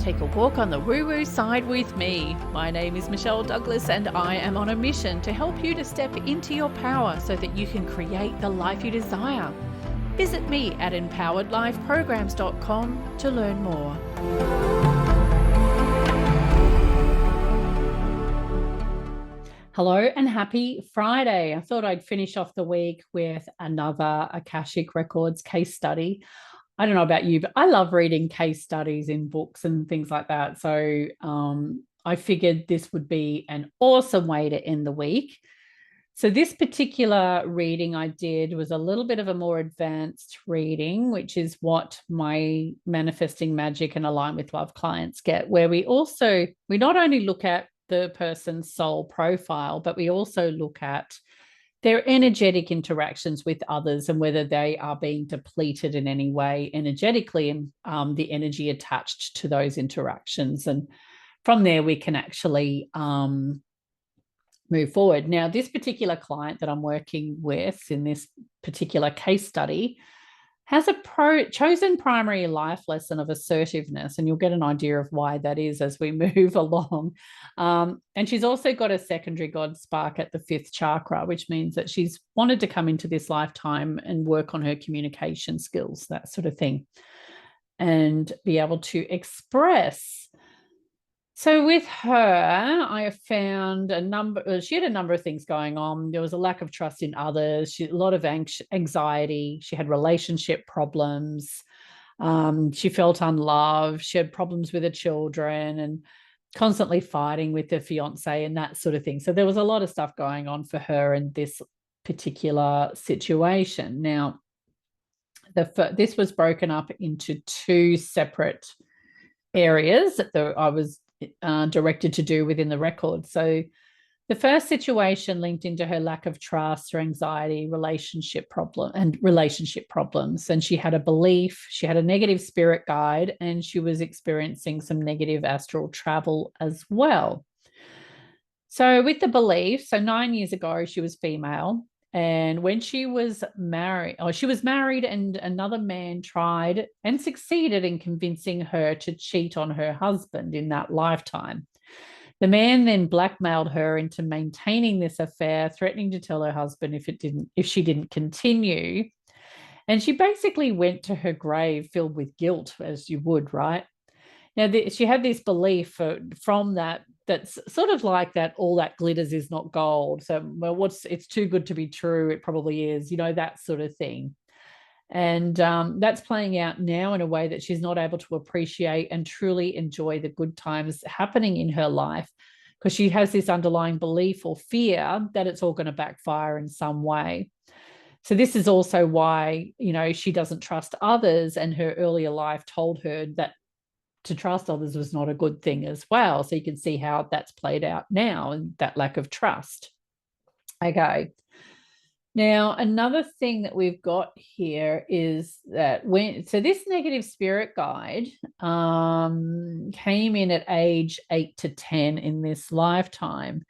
take a walk on the woo-woo side with me. My name is Michelle Douglas and I am on a mission to help you to step into your power so that you can create the life you desire. Visit me at empoweredlifeprograms.com to learn more. Hello and happy Friday. I thought I'd finish off the week with another Akashic Records case study. I don't know about you, but I love reading case studies in books and things like that. So I figured this would be an awesome way to end the week. So this particular reading I did was a little bit of a more advanced reading, which is what my manifesting magic and align with love clients get, where we not only look at the person's soul profile, but we also look at their energetic interactions with others and whether they are being depleted in any way energetically and the energy attached to those interactions. And from there, we can actually move forward. Now, this particular client that I'm working with in this particular case study has a chosen primary life lesson of assertiveness, and you'll get an idea of why that is as we move along. And she's also got a secondary God spark at the 5th chakra, which means that she's wanted to come into this lifetime and work on her communication skills, that sort of thing, and be able to express. So with her, I have found she had a number of things going on. There was a lack of trust in others, a lot of anxiety. She had relationship problems. She felt unloved. She had problems with her children and constantly fighting with her fiance and that sort of thing. So there was a lot of stuff going on for her in this particular situation. Now, this was broken up into 2 separate areas that I was directed to do within the record. So the first situation linked into her lack of trust or anxiety, relationship problems. And she had a belief, she had a negative spirit guide, and she was experiencing some negative astral travel as well. So with the belief, so 9 years ago, she was female. And when she was married, and another man tried and succeeded in convincing her to cheat on her husband in that lifetime. The man then blackmailed her into maintaining this affair, threatening to tell her husband if she didn't continue. And she basically went to her grave filled with guilt, as you would, right? Now, she had this belief from that's sort of like that all that glitters is not gold. So, well, it's too good to be true. It probably is, that sort of thing. And that's playing out now in a way that she's not able to appreciate and truly enjoy the good times happening in her life, because she has this underlying belief or fear that it's all going to backfire in some way. So this is also why, she doesn't trust others, and her earlier life told her that to trust others was not a good thing as well. So you can see how that's played out now, and that lack of trust. Okay. Now, another thing that we've got here is that this negative spirit guide came in at age 8 to 10 in this lifetime.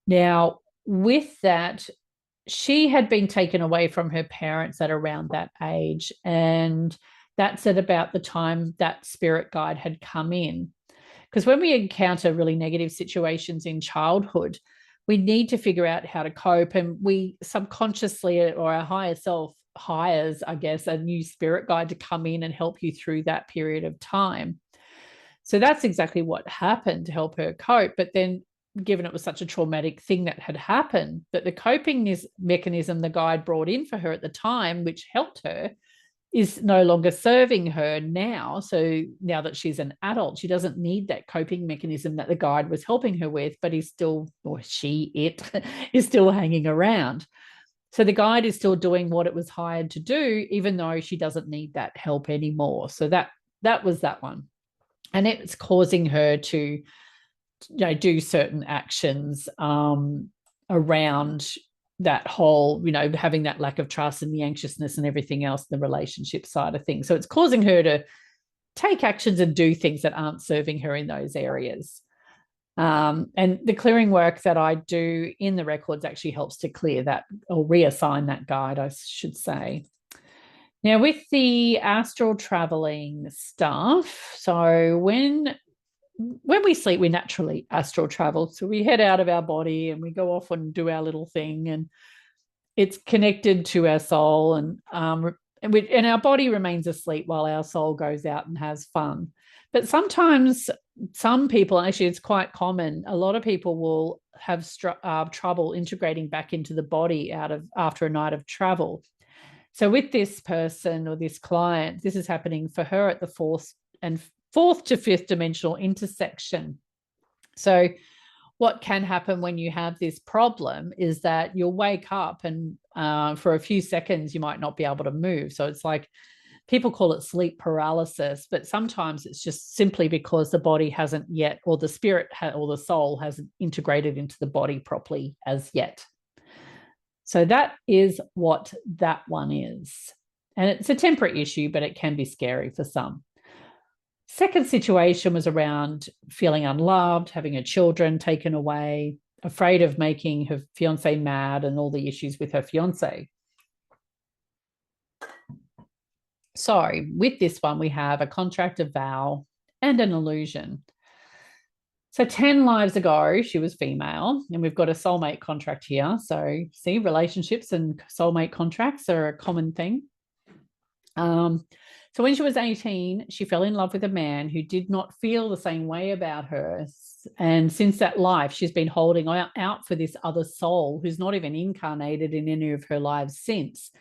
Now, with that, she had been taken away from her parents at around that age, and that's at about the time that spirit guide had come in. Because when we encounter really negative situations in childhood, we need to figure out how to cope, and we subconsciously, or our higher self hires, I guess, a new spirit guide to come in and help you through that period of time. So that's exactly what happened to help her cope. But then, given it was such a traumatic thing that had happened, that the coping mechanism the guide brought in for her at the time, which helped her, is no longer serving her now. So now that she's an adult, she doesn't need that coping mechanism that the guide was helping her with, but it is still hanging around. So the guide is still doing what it was hired to do, even though she doesn't need that help anymore. So that was that one. And it's causing her to do certain actions around that whole, having that lack of trust and the anxiousness and everything else, the relationship side of things. So it's causing her to take actions and do things that aren't serving her in those areas. And the clearing work that I do in the records actually helps to clear that, or reassign that guide, I should say. Now, with the astral traveling stuff, so when we sleep, we naturally astral travel. So we head out of our body and we go off and do our little thing, and it's connected to our soul, and our body remains asleep while our soul goes out and has fun. But sometimes some people, actually, it's quite common. A lot of people will have trouble integrating back into the body after a night of travel. So with this person or this client, this is happening for her at the fourth to fifth dimensional intersection. So what can happen when you have this problem is that you'll wake up and for a few seconds you might not be able to move. So it's like people call it sleep paralysis, but sometimes it's just simply because the body hasn't yet, or the spirit or the soul hasn't integrated into the body properly as yet. So that is what that one is. And it's a temporary issue, but it can be scary for some. Second situation was around feeling unloved, having her children taken away, afraid of making her fiance mad, and all the issues with her fiance. So with this one, we have a contract, a vow, and an illusion. So 10 lives ago, she was female, and we've got a soulmate contract here. So see, relationships and soulmate contracts are a common thing. So when she was 18, she fell in love with a man who did not feel the same way about her. And since that life, she's been holding out for this other soul who's not even incarnated in any of her lives since.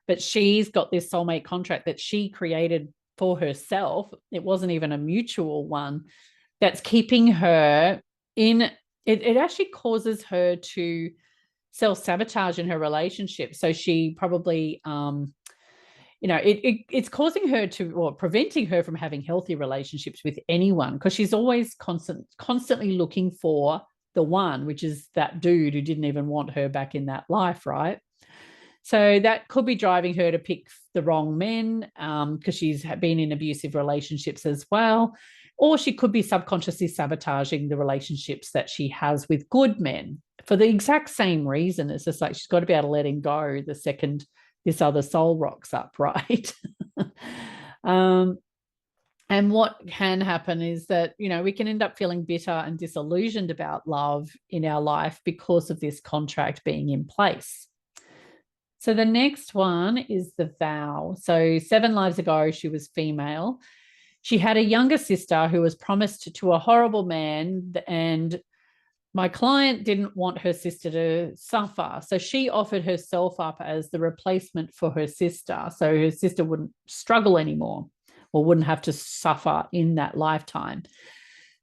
But she's got this soulmate contract that she created for herself. It wasn't even a mutual one. That's keeping her in it actually causes her to self-sabotage in her relationship. So she probably it's causing her to, or preventing her from having healthy relationships with anyone, because she's always constantly looking for the one, which is that dude who didn't even want her back in that life, right? So that could be driving her to pick the wrong men, because she's been in abusive relationships as well. Or she could be subconsciously sabotaging the relationships that she has with good men for the exact same reason. It's just like she's got to be able to let him go the second this other soul rocks up, right? And what can happen is that, we can end up feeling bitter and disillusioned about love in our life because of this contract being in place. So the next one is the vow. So 7 lives ago, she was female. She had a younger sister who was promised to a horrible man, and my client didn't want her sister to suffer. So she offered herself up as the replacement for her sister, so her sister wouldn't struggle anymore or wouldn't have to suffer in that lifetime.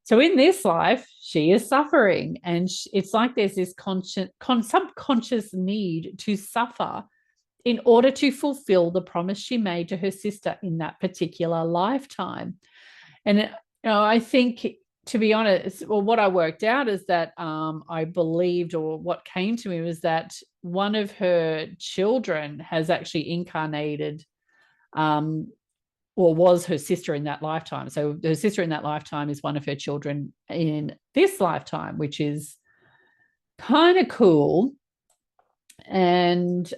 So in this life, she is suffering, and it's like there's this subconscious need to suffer in order to fulfill the promise she made to her sister in that particular lifetime. And I think, to be honest, well, what I worked out is that I believed, or what came to me was that one of her children has actually incarnated or was her sister in that lifetime. So her sister in that lifetime is one of her children in this lifetime, which is kind of cool. And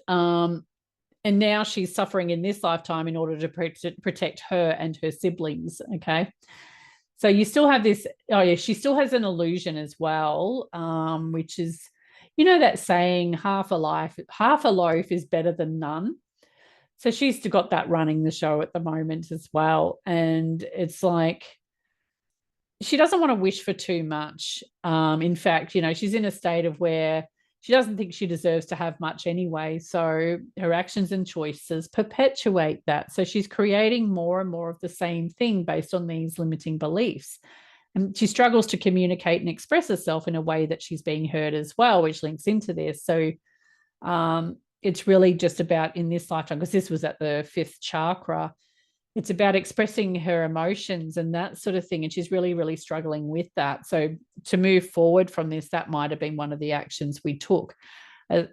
now she's suffering in this lifetime in order to protect her and her siblings. Okay. So you still have this, she still has an illusion as well, which is, that saying, half a loaf is better than none. So she's still got that running the show at the moment as well. And it's like, she doesn't want to wish for too much. In fact, she's in a state of where she doesn't think she deserves to have much anyway. So her actions and choices perpetuate that. So she's creating more and more of the same thing based on these limiting beliefs. And she struggles to communicate and express herself in a way that she's being heard as well, which links into this. So it's really just about, in this lifetime, because this was at the 5th chakra, it's about expressing her emotions and that sort of thing. And she's really, really struggling with that. So to move forward from this, that might have been one of the actions we took.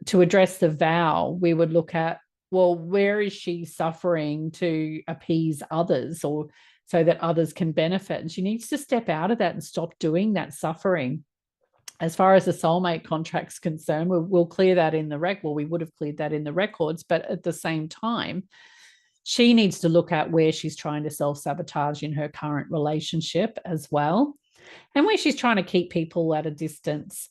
To address the vow, we would look at, well, where is she suffering to appease others, or so that others can benefit? And she needs to step out of that and stop doing that suffering. As far as the soulmate contract's concerned, we'll clear that in the we would have cleared that in the records, but at the same time, she needs to look at where she's trying to self-sabotage in her current relationship as well, and where she's trying to keep people at a distance.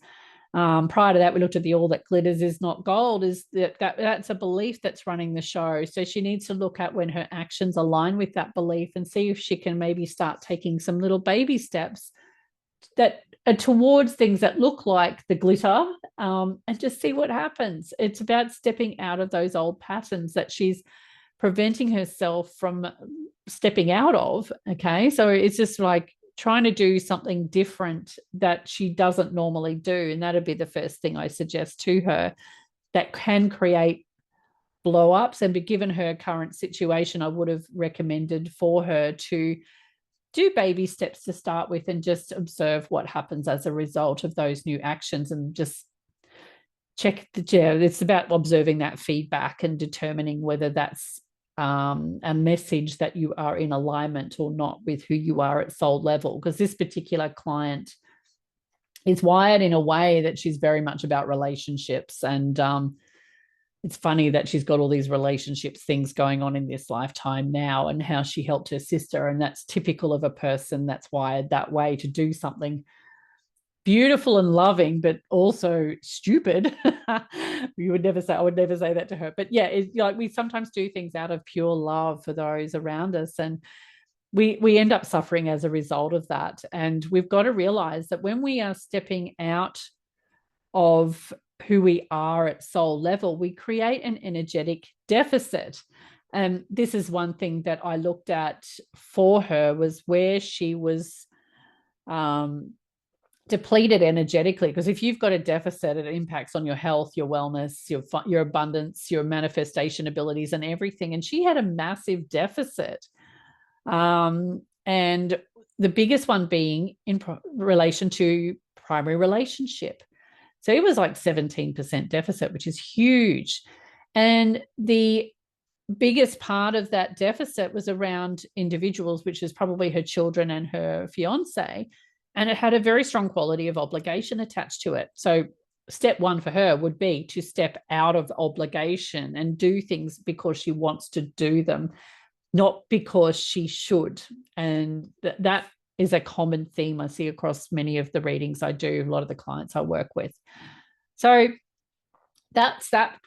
Prior to that, we looked at the all that glitters is not gold, is that's a belief that's running the show. So she needs to look at when her actions align with that belief and see if she can maybe start taking some little baby steps that are towards things that look like the glitter, and just see what happens. It's about stepping out of those old patterns that she's preventing herself from stepping out of. Okay. So it's just like trying to do something different that she doesn't normally do. And that'd be the first thing I suggest to her that can create blow ups. And given her current situation, I would have recommended for her to do baby steps to start with and just observe what happens as a result of those new actions, and just check it's about observing that feedback and determining whether that's a message that you are in alignment or not with who you are at soul level. Because this particular client is wired in a way that she's very much about relationships, and it's funny that she's got all these relationships things going on in this lifetime now, and how she helped her sister, and that's typical of a person that's wired that way, to do something beautiful and loving, but also stupid. You would never say, I would never say that to her. But yeah, it's like we sometimes do things out of pure love for those around us, and we end up suffering as a result of that. And we've got to realize that when we are stepping out of who we are at soul level, we create an energetic deficit. And this is one thing that I looked at for her, was where she was depleted energetically. Because if you've got a deficit, it impacts on your health, your wellness, your abundance, your manifestation abilities, and everything. And she had a massive deficit, and the biggest one being in relation to primary relationship. So it was like 17% deficit, which is huge. And the biggest part of that deficit was around individuals, which is probably her children and her fiance. And it had a very strong quality of obligation attached to it. So step one for her would be to step out of obligation and do things because she wants to do them, not because she should. And that is a common theme I see across many of the readings I do, a lot of the clients I work with. So that's that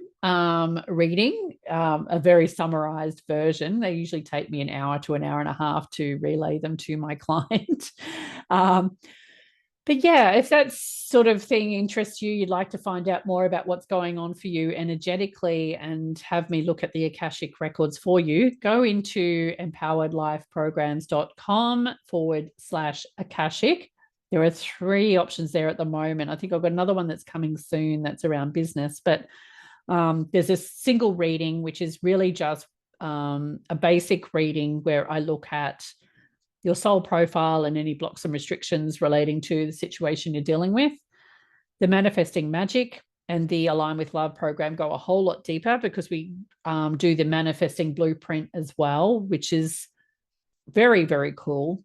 reading, a very summarized version. They usually take me an hour to an hour and a half to relay them to my client. But yeah, if that sort of thing interests you, you'd like to find out more about what's going on for you energetically and have me look at the Akashic Records for you, go into empoweredlifeprograms.com/Akashic. There are 3 options there at the moment. I think I've got another one that's coming soon that's around business, but there's a single reading, which is really just a basic reading where I look at your soul profile and any blocks and restrictions relating to the situation you're dealing with. The manifesting magic and the Align with Love program go a whole lot deeper, because we do the manifesting blueprint as well, which is very, very cool.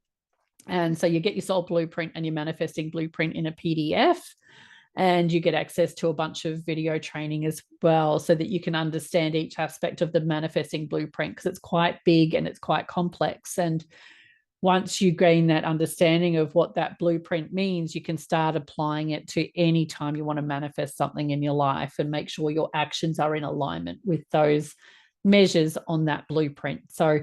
And so you get your soul blueprint and your manifesting blueprint in a PDF, and you get access to a bunch of video training as well, so that you can understand each aspect of the manifesting blueprint, because it's quite big and it's quite complex. And once you gain that understanding of what that blueprint means, you can start applying it to any time you want to manifest something in your life, and make sure your actions are in alignment with those measures on that blueprint. So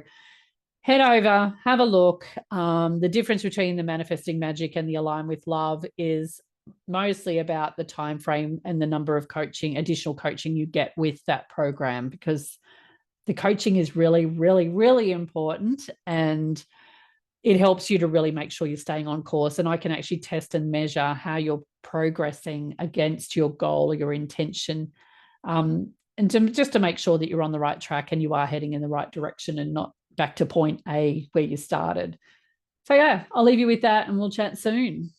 head over, have a look. The difference between the manifesting magic and the Align with Love is mostly about the time frame and the number of additional coaching you get with that program, because the coaching is really, really, really important, and it helps you to really make sure you're staying on course. And I can actually test and measure how you're progressing against your goal or your intention, and just to make sure that you're on the right track and you are heading in the right direction and not back to point A where you started. So yeah, I'll leave you with that, and we'll chat soon.